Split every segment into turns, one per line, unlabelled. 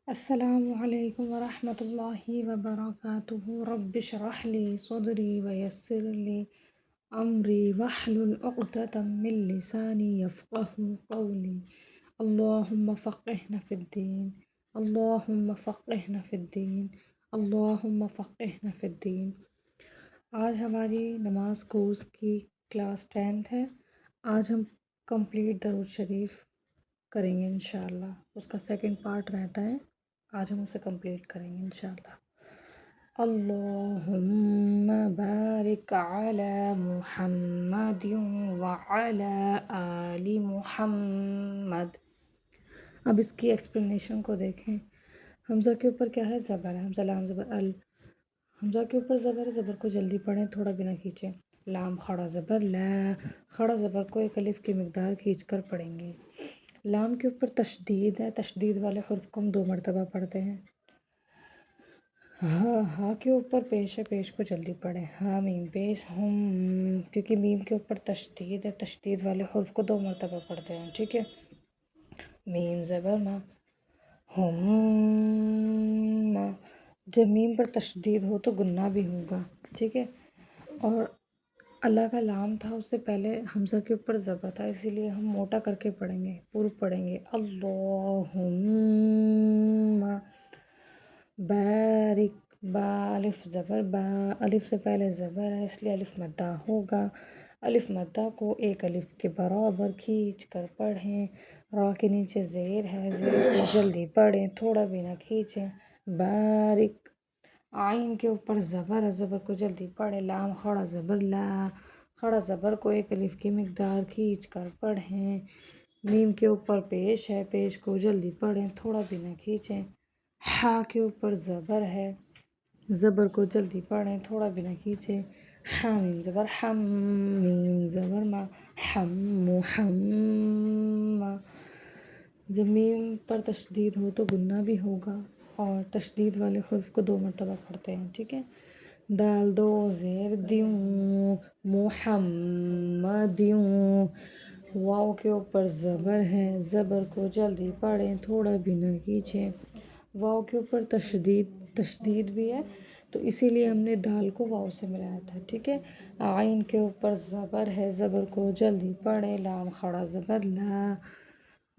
السلام علیکم ورحمۃ اللہ وبرکاتہ۔ رب اشرح لی صدری ویسر لی امری واحلل عقدۃ من لسانی یفقهوا قولی۔ اللہم فقہنا فی الدین، اللہم فقہنا فی الدین، اللہم فقہنا فی الدین۔ آج ہماری نماز کورس کی کلاس 10th ہے۔ آج ہم کمپلیٹ درود شریف کریں گے انشاءاللہ۔ اس کا سیکنڈ پارٹ رہتا ہے، آج ہم اسے کمپلیٹ کریں گے انشاءاللہ۔ اللہم بارک علی محمد وعلی آل محمد۔ اب اس کی ایکسپلینیشن کو دیکھیں۔ حمزہ کے اوپر کیا ہے؟ زبر ہے۔ حمزہ لام زبر ال۔ حمزہ کے اوپر زبر ہے، زبر کو جلدی پڑھیں، تھوڑا بنا کھینچیں۔ لام کھڑا زبر لا، کھڑا زبر کو ایک الف کی مقدار کھینچ کر پڑھیں گے۔ لام کے اوپر تشدید ہے، تشدید والے حرف کو ہم 2 مرتبہ پڑھتے ہیں۔ ہا کے اوپر پیش ہے، پیش کو جلدی پڑھیں۔ ہا میم پیش ہم، کیونکہ میم کے اوپر تشدید ہے، تشدید والے حرف کو 2 مرتبہ پڑھتے ہیں، ٹھیک ہے۔ میم زبر ما، ہم ما۔ جب میم پر تشدید ہو تو گنہ بھی ہوگا، ٹھیک ہے۔ اور اللہ کا لام تھا، اس سے پہلے حمزہ کے اوپر زبر تھا، اسی لیے ہم موٹا کر کے پڑھیں گے، پورا پڑھیں گے۔ اللہم بارک، با الف زبر با، الف سے پہلے زبر ہے اس لیے الف مدہ ہوگا۔ الف مدہ کو ایک الف کے برابر کھینچ کر پڑھیں۔ را کے نیچے زیر ہے، زیر کو جلدی پڑھیں، تھوڑا بھی نہ کھینچیں۔ بارک، عین کے اوپر زبر ہے، زبر کو جلدی پڑھیں۔ لام کھڑا زبر لا، کھڑا زبر کو ایک الف کی مقدار کھینچ کر پڑھیں۔ میم کے اوپر پیش ہے، پیش کو جلدی پڑھیں، تھوڑا بھی نہ کھینچیں۔ ہا کے اوپر زبر ہے، زبر کو جلدی پڑھیں، تھوڑا بھی نہ کھینچیں۔ حمیم زبر حم، میم زبر ما، حم حم۔ جب میم پر تشدید ہو تو گنہ بھی ہوگا، اور تشدید والے حرف کو 2 مرتبہ پڑھتے ہیں، ٹھیک ہے۔ دال 2 زیر دیوں، محمدیوں۔ واو کے اوپر زبر ہے، زبر کو جلدی پڑھیں، تھوڑا بھی نہ کھینچیں۔ واو کے اوپر تشدید بھی ہے، تو اسی لیے ہم نے دال کو واو سے ملایا تھا، ٹھیک ہے۔ عین کے اوپر زبر ہے، زبر کو جلدی پڑھیں۔ لام کھڑا زبر لا،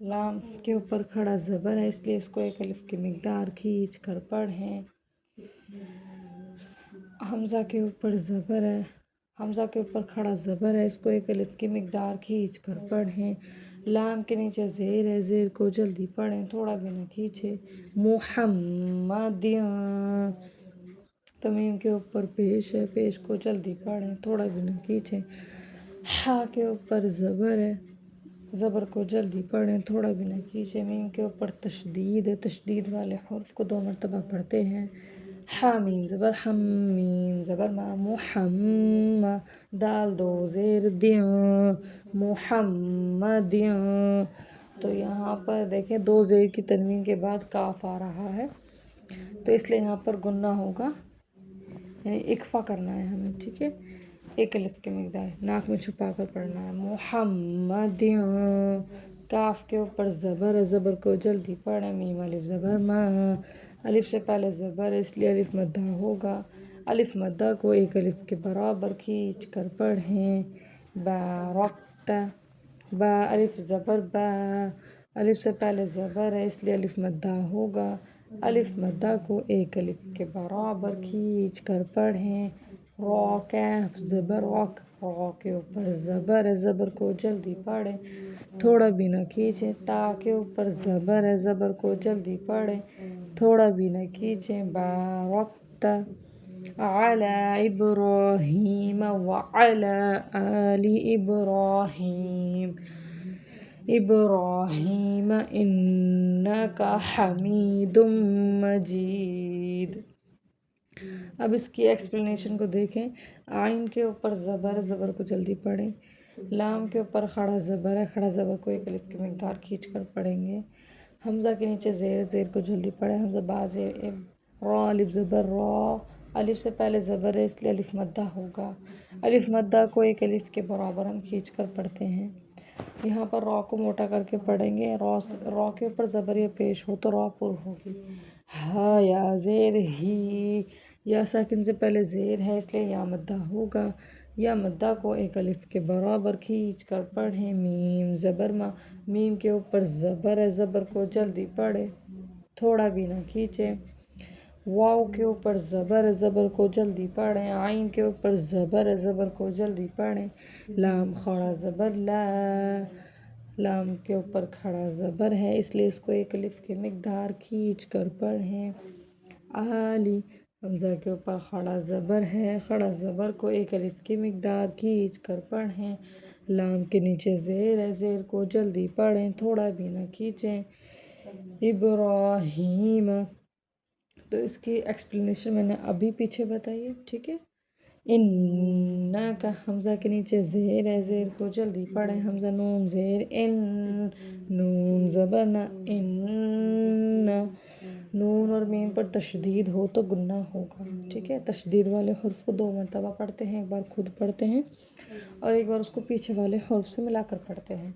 لام کے اوپر کھڑا زبر ہے، اس لیے اس کو ایک الف کی مقدار کھینچ کر پڑھیں۔ حمزہ کے اوپر زبر ہے، حمزہ کے اوپر کھڑا زبر ہے، اس کو ایک الف کی مقدار کھینچ کر پڑھیں۔ لام کے نیچے زیر ہے، زیر کو جلدی پڑھیں، تھوڑا بھی نہ کھینچیں۔ محمدیوں، تمیم کے اوپر پیش ہے، پیش کو جلدی پڑھیں، تھوڑا بھی نہ کھینچیں۔ ہا کے اوپر زبر ہے، زبر کو جلدی پڑھیں، تھوڑا بھی نہ کھینچیں۔ میم کے اوپر تشدید ہے، تشدید والے حرف کو 2 مرتبہ پڑھتے ہیں۔ حامیم زبر حم، میم زبر ما، محمد۔ دال 2 زیر دیوں، محمدیوں۔ تو یہاں پر دیکھیں 2 زیر کی تنوین کے بعد کاف آ رہا ہے، تو اس لیے یہاں پر گنہ ہوگا، یعنی اکفا کرنا ہے ہمیں، ٹھیک ہے۔ ایک الف کی مقدار ناک میں چھپا کر پڑھنا ہے۔ محمدیوں، کاف کے اوپر زبر ہے، زبر کو جلدی پڑھیں۔ میم الف زبر ما، الف سے پہلے زبر ہے اس لیے الف مدہ ہوگا، الف مدہ کو ایک الف کے برابر کھینچ کر پڑھیں۔ بارکت، با الف زبر با، الف سے پہلے زبر ہے اس لیے الف مدہ ہوگا، الف مدہ کو ایک الف کے برابر کھینچ کر پڑھیں۔ را کاف زبر وک، را کے اوپر زبر ہے، زبر کو جلدی پڑھیں، تھوڑا بھی نہ کھینچیں۔ تا کے اوپر زبر ہے، زبر کو جلدی پڑھیں، تھوڑا بھی نہ کھینچیں۔ بارکت علی ابراہیم وعلی آل ابراہیم، ابراہیم انک حمید مجید۔ اب اس کی ایکسپلینیشن کو دیکھیں۔ عین کے اوپر زبر ہے، زبر کو جلدی پڑھیں۔ لام کے اوپر کھڑا زبر ہے، کھڑا زبر کو ایک الف کی مقدار کھینچ کر پڑھیں گے۔ حمزہ کے نیچے زیر، زیر کو جلدی پڑھیں۔ حمزہ با زیر، را الف زبر را، الف سے پہلے زبر ہے اس لیے الف مدہ ہوگا، الف مدہ کو ایک الف کے برابر ہم کھینچ کر پڑھتے ہیں۔ یہاں پر را کو موٹا کر کے پڑھیں گے، را کے اوپر زبر یا پیش ہو تو را پر ہوگی. ہا یا زیر ہی، یا ساکن سے پہلے زیر ہے اس لیے یا مدہ ہوگا. یا مدہ کو ایک الف کے برابر کھینچ کر پڑھیں. میم زبر ما، میم کے اوپر زبر ہے، زبر کو جلدی پڑھیں، تھوڑا بھی نہ کھینچیں. واو کے اوپر زبر ہے، زبر کو جلدی پڑھیں. عین کے اوپر زبر ہے، زبر کو جلدی پڑھیں. لام کھڑا زبر لا، لام کے اوپر کھڑا زبر ہے اس لیے اس کو ایک الف کی مقدار کھینچ کر پڑھیں. آلی، حمزہ کے اوپر کھڑا زبر ہے، کھڑا زبر کو ایک الف کی مقدار کھینچ کر پڑھیں. لام کے نیچے زیر ہے، زیر کو جلدی پڑھیں، تھوڑا بھی نہ کھینچیں. ابراہیم، تو اس کی ایکسپلینیشن میں نے ابھی پیچھے بتائی ہے، ٹھیک ہے. ان کا حمزہ کے نیچے زیر ہے، زیر کو جلدی پڑھیں. حمزہ نون زیر ان، نون زبر نہ ان. نون اور میم پر تشدید ہو تو گنہ ہوگا، ٹھیک ہے. تشدید والے حرف کو 2 مرتبہ پڑھتے ہیں، ایک بار خود پڑھتے ہیں اور ایک بار اس کو پیچھے والے حرف سے ملا کر پڑھتے ہیں.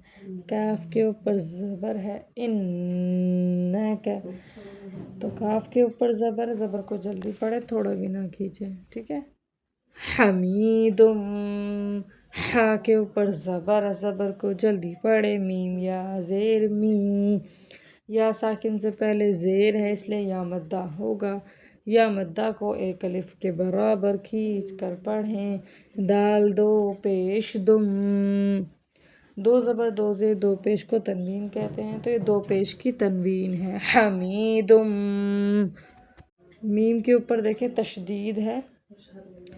کاف کے اوپر زبر ہے ان کا، تو کاف کے اوپر زبر، زبر کو جلدی پڑھے، تھوڑا بھی نہ کھینچیں، ٹھیک ہے. حمیدم، ہا کے اوپر زبر ہے، زبر کو جلدی پڑھے. میم یا زیر می، یا ساکن سے پہلے زیر ہے اس لیے یا مدہ ہوگا. یا مدہ کو ایک الف کے برابر کھینچ کر پڑھیں. دال دو پیش دم، 2 زبر 2 زیر 2 پیش کو تنوین کہتے ہیں، تو یہ 2 پیش کی تنوین ہے. حمیدم. میم کے اوپر دیکھیں تشدید ہے،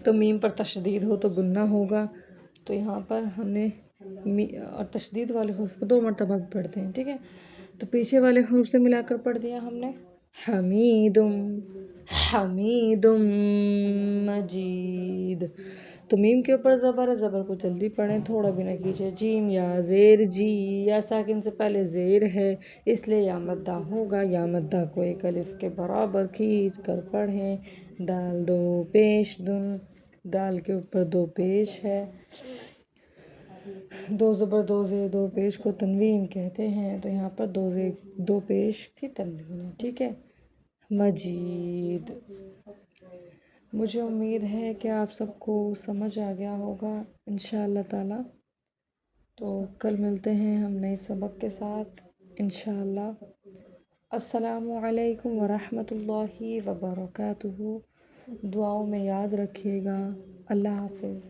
تو میم پر تشدید ہو تو گنہ ہوگا، تو یہاں پر ہم نے اور تشدید والے حرف کو 2 مرتبہ بھی پڑھتے ہیں، ٹھیک ہے. تو پیچھے والے حرف سے ملا کر پڑھ دیا ہم نے. حمیدم، حمیدم مجید. تو میم کے اوپر زبر ہے، زبر کو جلدی پڑھیں، تھوڑا بھی نہ کھینچیں. جیم یا زیر جی، یا ساکن سے پہلے زیر ہے اس لیے یا مدہ ہوگا. یا مدہ کو ایک الف کے برابر کھینچ کر پڑھیں. دال دو پیش دن، دال کے اوپر 2 پیش ہے، 2 زبر 2 زیر 2 پیش کو تنوین کہتے ہیں، تو یہاں پر 2 زیر 2 پیش کی تنوین ہے، ٹھیک ہے. مجید. مجھے امید ہے کہ آپ سب کو سمجھ آ گیا ہوگا انشاءاللہ تعالی. تو کل ملتے ہیں ہم نئے سبق کے ساتھ انشاءاللہ. السلام علیکم ورحمۃ اللہ وبرکاتہ. دعاؤں میں یاد رکھیے گا. اللہ حافظ.